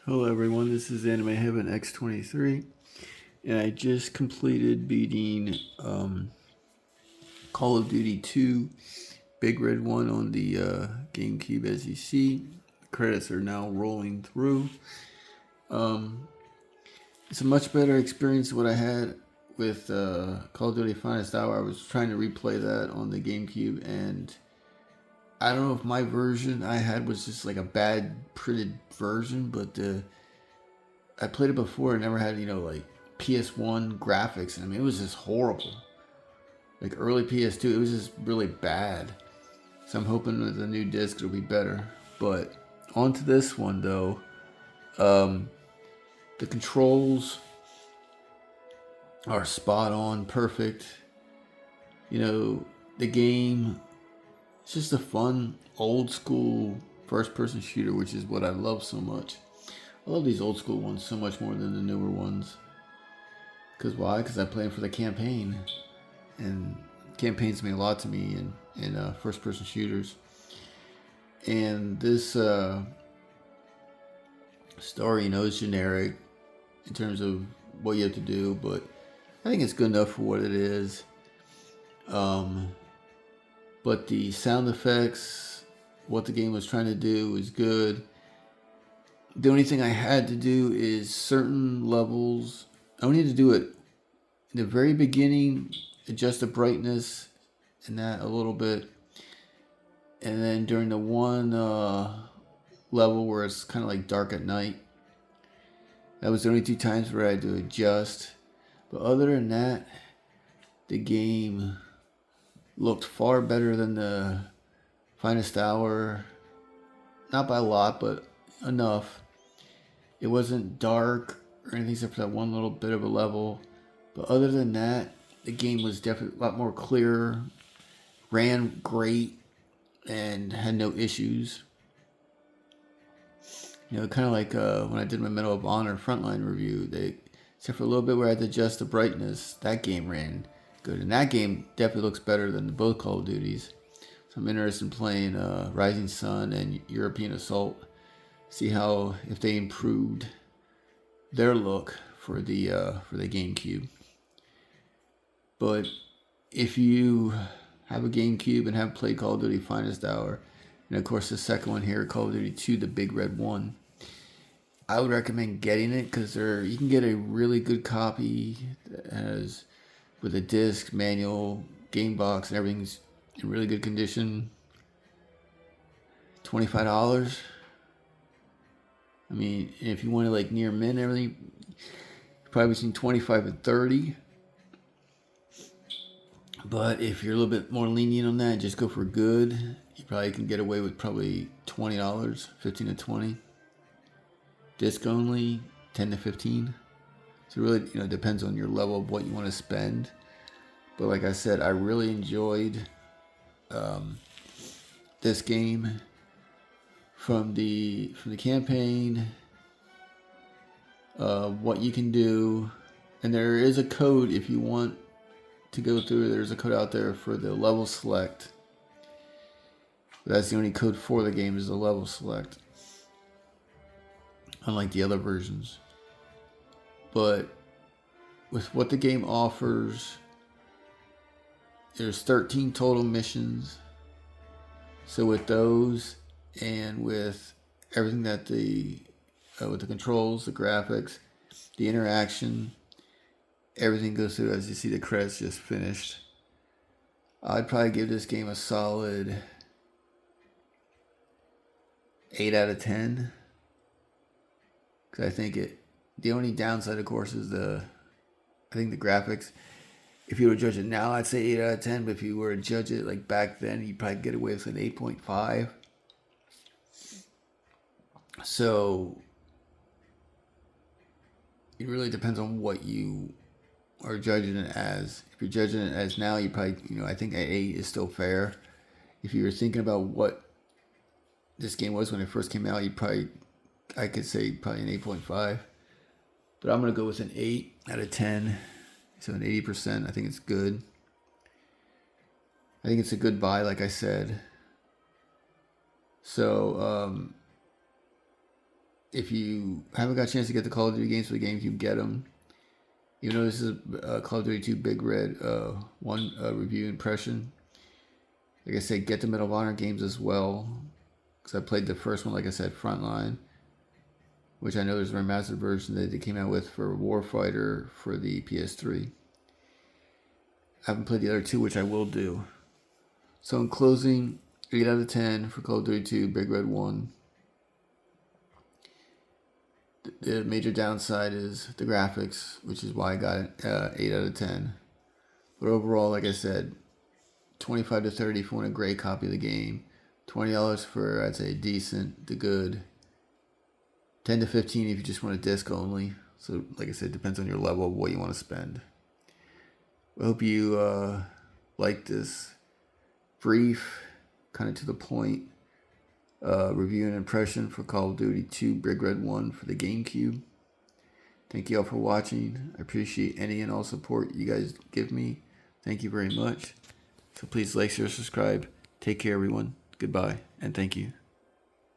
Hello everyone, this is Anime Heaven X23, and I just completed beating Call of Duty 2, Big Red 1 on the Gamecube. As you see, the credits are now rolling through. It's a much better experience than what I had with Call of Duty Finest Hour. I was trying to replay that on the Gamecube, and I don't know if my version I had was just like a bad printed version, but I played it before and never had, like PS1 graphics. And I mean, it was just horrible. Like early PS2, it was just really bad. So I'm hoping with the new disc it'll be better. But on to this one though. The controls are spot on, perfect. The game, it's just a fun, old school first person shooter, which is what I love so much. I love these old school ones so much more than the newer ones. Because why? Because I play them for the campaign. And campaigns mean a lot to me in first person shooters. And this story, is generic in terms of what you have to do, but I think it's good enough for what it is. But the sound effects, what the game was trying to do is good. The only thing I had to do is certain levels. I only need to do it in the very beginning, adjust the brightness and that a little bit. And then during the one level where it's kind of like dark at night, that was the only two times where I had to adjust. But other than that, the game looked far better than the Finest Hour. Not by a lot, but enough. It wasn't dark or anything except for that one little bit of a level. But other than that, the game was definitely a lot more clearer, ran great, and had no issues. Kind of like when I did my Medal of Honor Frontline review, except for a little bit where I had to adjust the brightness, that game ran good. And that game definitely looks better than both Call of Duties. So I'm interested in playing Rising Sun and European Assault. See how if they improved their look for the GameCube. But if you have a GameCube and have played Call of Duty Finest Hour, and of course the second one here, Call of Duty 2, the Big Red 1, I would recommend getting it because you can get a really good copy that has with a disc, manual, game box, and everything's in really good condition. $25. I mean, if you want to like near mint and everything, probably between 25 and 30. But if you're a little bit more lenient on that, just go for good. You probably can get away with probably $20, 15 to 20. Disc only, 10 to 15. So really, depends on your level of what you want to spend. But like I said, I really enjoyed this game from the campaign. What you can do, and there is a code if you want to go through. There's a code out there for the level select. That's the only code for the game is the level select, unlike the other versions. But with what the game offers, there's 13 total missions. So with those and with everything that with the controls, the graphics, the interaction, everything goes through. As you see, the credits just finished. I'd probably give this game a solid 8 out of 10. Because I think the only downside, of course, is I think the graphics. If you were to judge it now, I'd say 8 out of 10. But if you were to judge it like back then, you'd probably get away with an 8.5. So it really depends on what you are judging it as. If you're judging it as now, you probably, I think an 8 is still fair. If you were thinking about what this game was when it first came out, I could say probably an 8.5. But I'm going to go with an 8 out of 10. So an 80%. I think it's good. I think it's a good buy, like I said. So If you haven't got a chance to get the Call of Duty games for the GameCube, get them. Even though this is Call of Duty 2 Big Red 1 review impression, like I said, get the Medal of Honor games as well. Because I played the first one, like I said, Frontline, which I know there's a remastered version that they came out with for Warfighter for the PS3. I haven't played the other two, which I will do. So in closing, 8 out of 10 for Call of Duty 2 Big Red 1. The major downside is the graphics, which is why I got it 8 out of 10. But overall, like I said, 25 to 30 if you want a great copy of the game. $20 for, I'd say, decent to good. 10 to 15 if you just want a disc only. So, like I said, it depends on your level of what you want to spend. I hope you like this brief, kind of to the point review and impression for Call of Duty 2 Big Red 1 for the GameCube. Thank you all for watching. I appreciate any and all support you guys give me. Thank you very much. So please like, share, subscribe. Take care, everyone. Goodbye, and thank you.